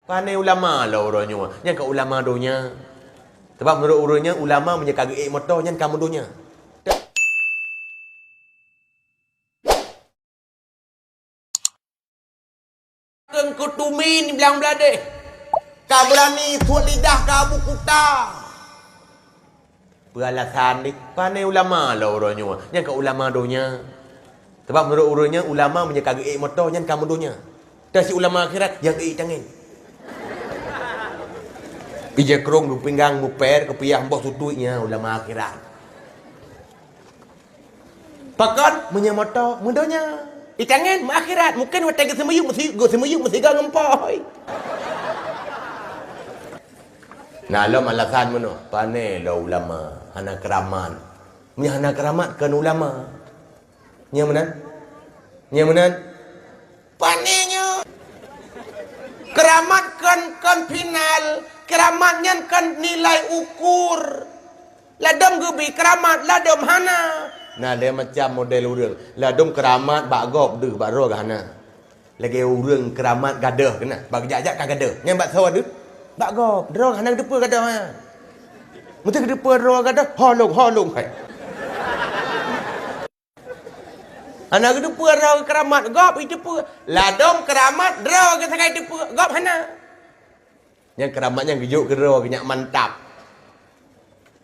Pandai ulama lah orangnya. Yang ke ulama donya. Sebab menurut orangnya ulama punya kagak motor yang kamu donya. Keng kutumin bilang belade. Kau berani suat lidah kau bukuta. Beralasan ni pandai ulama lah orangnya. Yang ke ulama donya. Sebab menurut orangnya ulama punya kagak motor yang kamu donya. Dan si ulama akhirat yang tangan. Ija kerong du pinggang mu per kepiah mbok sutuinya ulama akhirat. Pakat punya motor mundonya. Itangan mu akhirat mungkin watai ke semuyuk mesti gak ngempoi. Nah lo malasan mano pane lo ulama hana keramat. Nya hana keramat kan ulama. Nya menan panenya keramat kan final. Keramatnya kan nilai ukur. Ladom gebi keramat, ladom hana. Nah dia macam model urang. Ladom keramat bak gop deh bak roh hana. Lagi urang keramat gadah kena. Bak jajak kan gadah. Yang bak sawa deh bak gop. Roh hana depa gadah ha. Mesti depa roh gadah holong hai. Hana depa roh keramat gop itu depa. Ladom keramat roh ke sakai depa gop hana. Yang keramatnya gejuk gero kenyak mantap.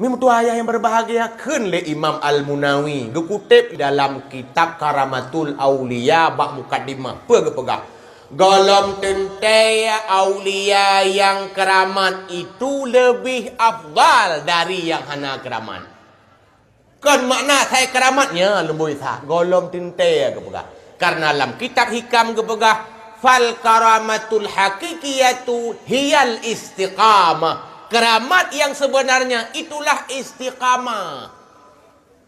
Memang tu ayah yang berbahagia kun le Imam Al-Munawi gekutip dalam kitab Karamatul Aulia bab mukaddimah. Pegah. Golom tentai aulia yang keramat itu lebih afdal dari yang hana keramat. Kan makna saya keramatnya lembui sah. Golom tentai kepegah. Karena dalam kitab hikam kepegah fal karamatul hakikiyatu hiyal istiqamah. Keramat yang sebenarnya itulah istiqamah.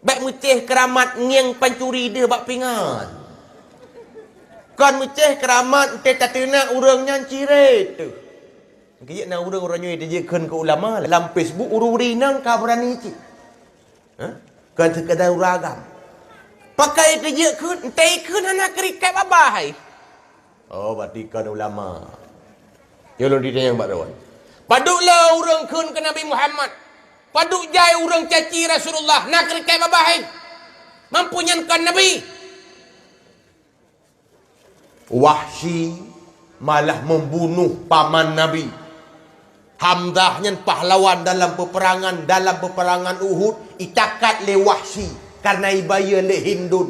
Baik meceh keramat ngiang pancuri dia bak pingat. Kan meceh keramat te tatena urangnya ciret tu. Kaya nak urang-urangnya dia jekan ke ulama dalam Facebook uru-urinan ka berani cik. Ha? Kan sekadar uragam. Pakai dia jekan tekeun anak krikat babahai. Oh, batikan ulama. Yolong dia yang baruan. Paduklah orang kun ke Nabi Muhammad. Paduk jai orang caci Rasulullah. Nak rikai babahin. Mampunyankan Nabi. Wahsy malah membunuh paman Nabi. Hamzah yang pahlawan dalam peperangan Uhud. Itakat le Wahsy. Karena ibaya le Hindun.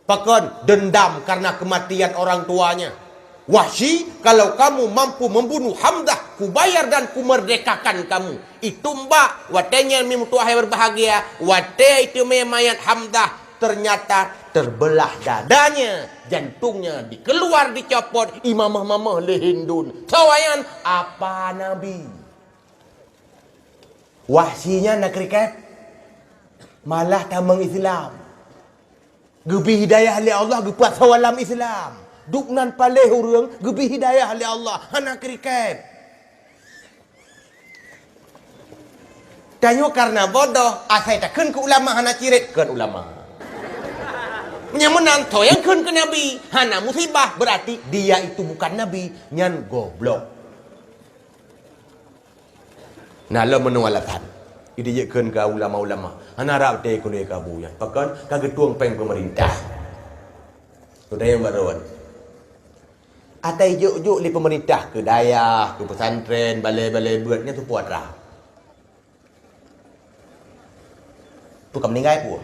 Pakon dendam karena kematian orang tuanya. Wahsy, kalau kamu mampu membunuh Hamzah, ku bayar dan ku merdekakan kamu. Itu mbak, watenya mimtuah berbahagia. Wate itu mayat Hamzah ternyata terbelah dadanya, jantungnya dikeluar dicopot. Imamah le Hindun. Sawayan apa Nabi? Wahsyinya nak kriket malah tamang Islam. Gebi hidayah oleh Allah, gepuat sawalam Islam. Duknan paleh urang, gebi hidayah oleh Allah. Hana kriket. Tanyo karena bodoh, asai takkan ke ulama hana cirit. Kan ulama. Nyamunan yang kun ke Nabi. Hana musibah, berarti dia itu bukan Nabi. Nyan goblok. Nah, lo menualatan. Ide jekan ke ulama-ulama. Hana harap te kuliah kabu ya. Pakan kagak tuang peng pemerintah. Sudah yang baruan. Atai juk li pemerintah ke daya, ke pesantren, balai-balai buatnya tu puat rah. Tu kam meninggal pu.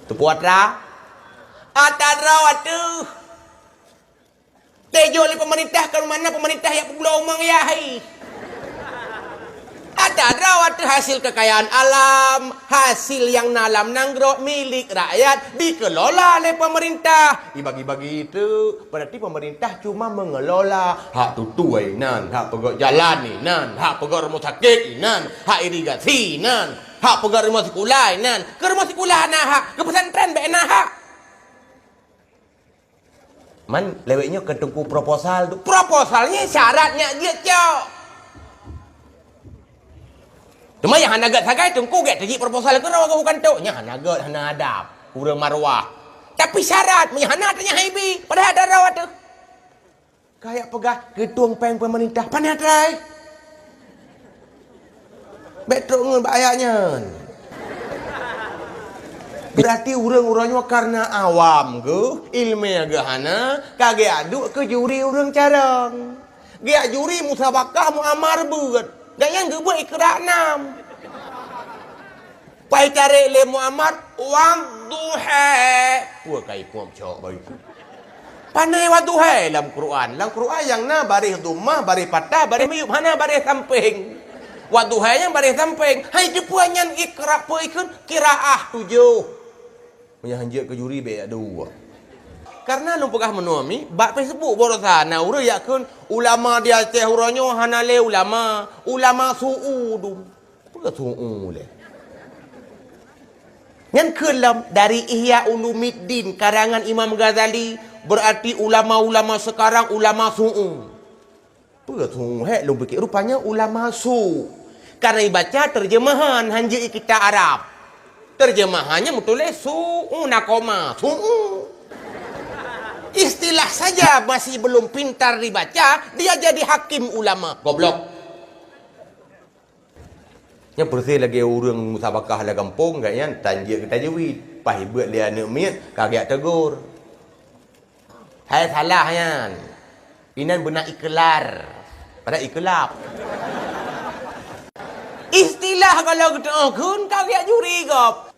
Tu puat rah. Atai rawat tu. Te juk li pemerintah ke mana pemerintah yang pulau omong ya hai. Ada rawat hasil kekayaan alam, hasil yang nalam nanggro milik rakyat dikelola oleh pemerintah. Dibagi-bagi itu, berarti pemerintah cuma mengelola hak tutuai nan, hak pegawai jalan ni nan, hak pegawai rumah sakit nan, hak irigasi nan, hak pegawai rumah sekolah nan, ke rumah sekolah nah hak, ke pesantren be nah hak. Man leweknya ke tungku proposal tu. Proposalnya syaratnya dia cok. Cuma yang hana agak sagai tungku get jadi proposal ke rawa bukan tu. Nya hana agak hana adab, kurang marwah. Tapi syarat punya hana tanya haibi, padahal ada rawa tu. Kayak pegah gedung peng pemerintah. Panatrai. Betul ngun ayatnya. Berarti orang-orangnya karena awam ke, ilmiah ke hana, kage aduk ke juri orang carang. Gak juri musabakah muamar buat. Dan yang gue ikrar nam. Pai cari le muamar wadduha. Wah kai puam cok baik. Pandai wadduha dalam Quran. Dalam Quran yang na barih dumah, barih patah, barih meyup hana barih samping. Wadduha yang barih samping. Hai jepuan yang ikrar po ikun kiraah 7. Punya hanjak ke juri be ada dua. Karena lu pegah menuami, bak Facebook borosa na ura yakun ulama dia Aceh uranyo hanale ulama suudum. Pegah suu le. Yang kelam dari Ihya Ulumuddin karangan Imam Ghazali berarti ulama-ulama sekarang ulama suu. Pegah suu he lu fikir rupanya ulama su. Karena baca terjemahan hanjak kita Arab. Terjemahannya mutulis su'u nakoma, su'u. Istilah saja masih belum pintar dibaca, dia jadi hakim ulama. Goblok. Yang bersih lagi orang musabakah lah kampung, kayaknya tanjik kita jewit. Pahit buat dia nak miat, kaget tegur. Hai salah yan. Inan benar iklar. Pada iklap. Istilah kalau kita kun kaget juri gop.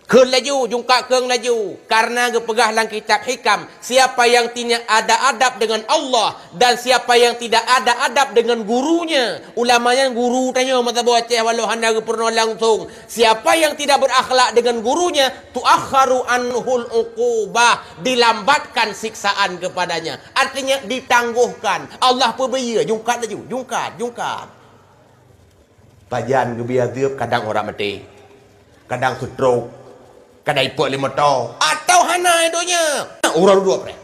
Kun laju, jungka keng laju. Karena gepegah dalam kitab hikam. Siapa yang tidak ada adab dengan Allah. Dan siapa yang tidak ada adab dengan gurunya. Ulamanya guru tanya mata buat Aceh walau handa pernah langsung. Siapa yang tidak berakhlak dengan gurunya. Tu'akharu anhul uqubah. Dilambatkan siksaan kepadanya. Artinya ditangguhkan. Allah perbaya. Jungkat laju. Jungkat. Pajan kebiar tiap kadang orang mati. Kadang stroke. Kadang ipot 5 tahun. Atau hana idonya. Orang dua pre.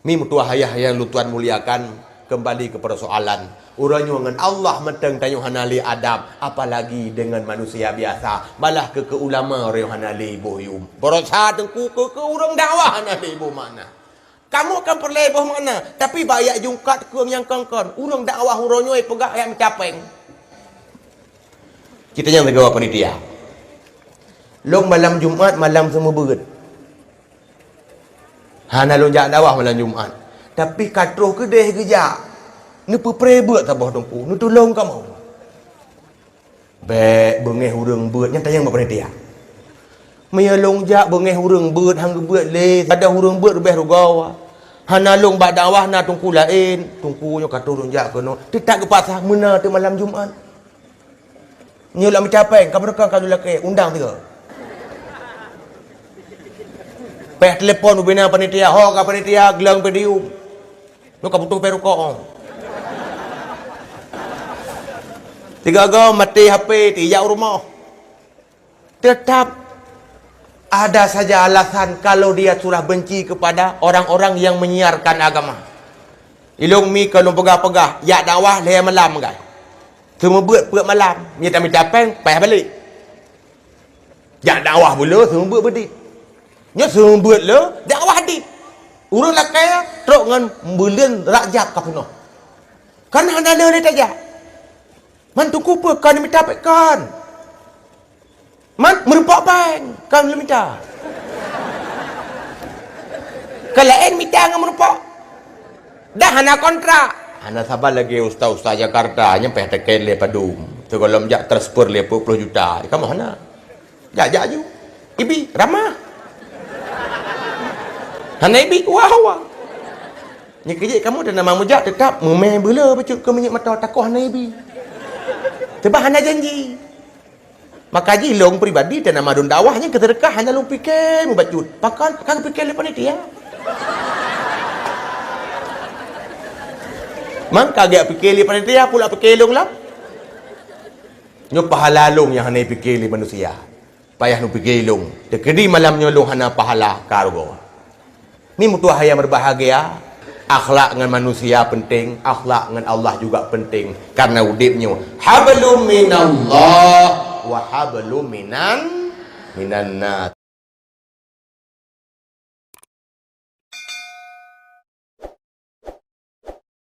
Mi mutua hayah yang lu Tuhan muliakan. Kembali kepada soalan. Orangnya dengan Allah menteng tanya hanali adab. Apalagi dengan manusia biasa. Malah ke ulama orang hanali boyum. Berosa tengku ke orang dakwah hanali boh mana. Kamu akan perleboh mana. Tapi bayak jungkat ke yang kongkon. Orang dakwah orangnya pegak yang mencapeng. Kita yang tergawa panitia. Long malam Jumat, malam semua berat. Hana lonjak dakwah malam Jumat. Tapi katruh kedeh kejak. Ni pepre berat tabah tungku. Ni tolong kamu. Bek bengeh urang berat. Yang tanya apa panitia. Maya lonjak bengeh urang berat. Hangga berat le. Ada urang berat lebih rugawa. Hana long bak dakwah na tungku lain. Tungkunya katruh lonjak kena. Tidak kepasah mana tu malam Jumat. Nyulak mencapai. Kamu rekam kalau lelaki. Undang tiga. Peh telefon ubina panitia. Ho ka panitia gelang pedium. Nu ka butuh peruko. Tiga go mati HP tijak rumah. Tetap ada saja alasan kalau dia sudah benci kepada orang-orang yang menyiarkan agama. Ilung mi kalau pegah-pegah ya dakwah le malam guys. Semua buat malam. Ni tak minta peng peh balik. Ya dakwah pula semua buat berdit. Nya semua buat le dakwah hadit. Urang lakai trok ngan bulan rakyat ka puno. Kan hana le saja. Man tungku pe kan minta kan. Man merempak peng kan le minta. Kalau en minta ngan merempak. Dah hana kontrak. Hana sabar lagi ustaz-ustaz Jakarta nyampe teken le padum. Tu kalau menjak transfer le 20 juta. Kamu hana. Jak ju. Ibi ramah. Hana ibi wah. Ni kerja kamu dan nama mujak tetap memeh bela bacut ke minyak mata takoh hana ibi. Sebab hana janji. Maka jilong pribadi dan nama dun dakwahnya keterkah hana lu fikir mu bacut. Pakan kan fikir le panitia. Mang kagak fikir li panitia pula fikir long lah. Nyo pahala long yang hana fikir li manusia. Payah nu fikir long. Dekedi malamnya long hana pahala kargo. Ni mutua yang berbahagia. Akhlak dengan manusia penting, akhlak dengan Allah juga penting. Karena udipnya hablum minallah wa hablum minan nas.